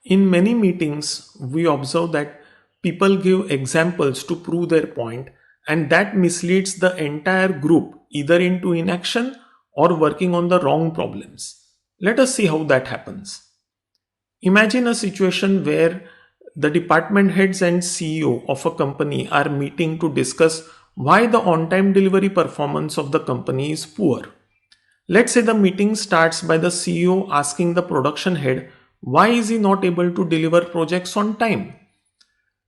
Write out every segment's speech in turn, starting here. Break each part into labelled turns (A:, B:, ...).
A: In many meetings, we observe that people give examples to prove their point, and that misleads the entire group either into inaction or working on the wrong problems. Let us see how that happens. Imagine a situation where the department heads and CEO of a company are meeting to discuss why the on-time delivery performance of the company is poor. Let's say the meeting starts by the CEO asking the production head why is he not able to deliver projects on time.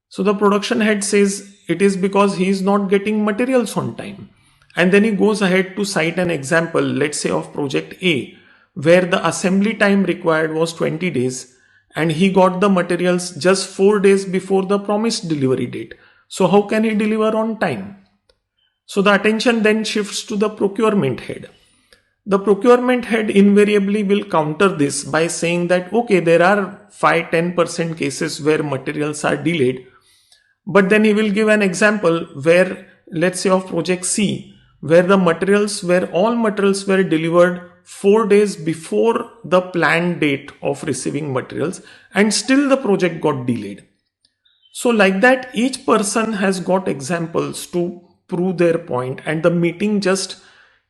A: So the production head says it is because he is not getting materials on time. And then he goes ahead to cite an example, let's say of project A, where the assembly time required was 20 days and he got the materials just 4 days before the promised delivery date. So how can he deliver on time? So the attention then shifts to the procurement head. The procurement head invariably will counter this by saying that, okay, there are 5-10% cases where materials are delayed. But then he will give an example where, let's say of project C, where all materials were delivered 4 days before the planned date of receiving materials and still the project got delayed. So like that, each person has got examples to prove their point and the meeting just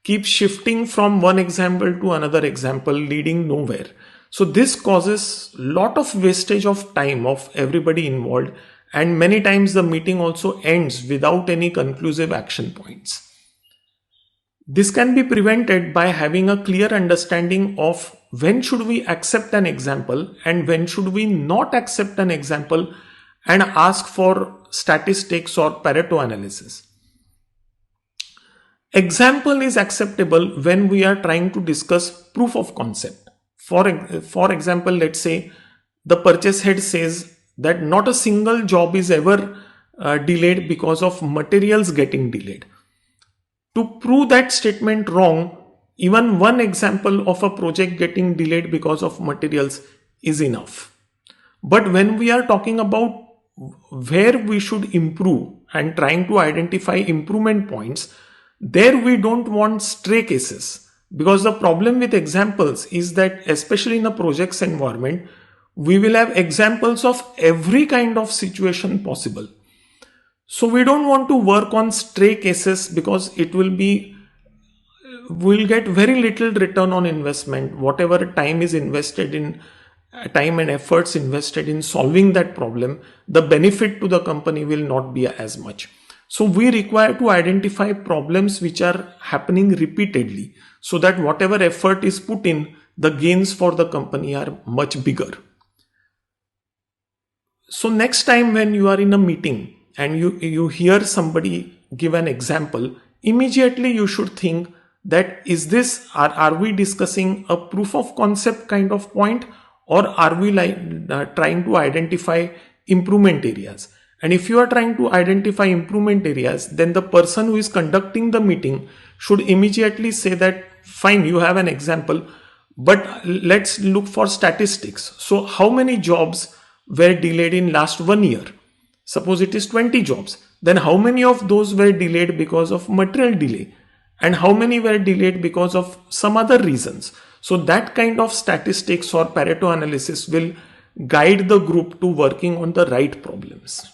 A: keeps shifting from one example to another example, leading nowhere. So this causes a lot of wastage of time of everybody involved, and many times the meeting also ends without any conclusive action points. This can be prevented by having a clear understanding of when should we accept an example and when should we not accept an example and ask for statistics or Pareto analysis. Example is acceptable when we are trying to discuss proof of concept. For example, let's say the purchase head says that not a single job is ever delayed because of materials getting delayed. To prove that statement wrong, even one example of a project getting delayed because of materials is enough. But when we are talking about where we should improve and trying to identify improvement points, there we don't want stray cases, because the problem with examples is that especially in a projects environment, we will have examples of every kind of situation possible. So we don't want to work on stray cases because we'll get very little return on investment. Whatever time and efforts invested in solving that problem, the benefit to the company will not be as much. So we require to identify problems which are happening repeatedly so that whatever effort is put in, the gains for the company are much bigger. So next time when you are in a meeting and you hear somebody give an example, immediately you should think that are we discussing a proof of concept kind of point, or are we trying to identify improvement areas? And if you are trying to identify improvement areas, then the person who is conducting the meeting should immediately say that, fine, you have an example, but let's look for statistics. So how many jobs were delayed in last 1 year? Suppose it is 20 jobs. Then how many of those were delayed because of material delay? And how many were delayed because of some other reasons? So that kind of statistics or Pareto analysis will guide the group to working on the right problems.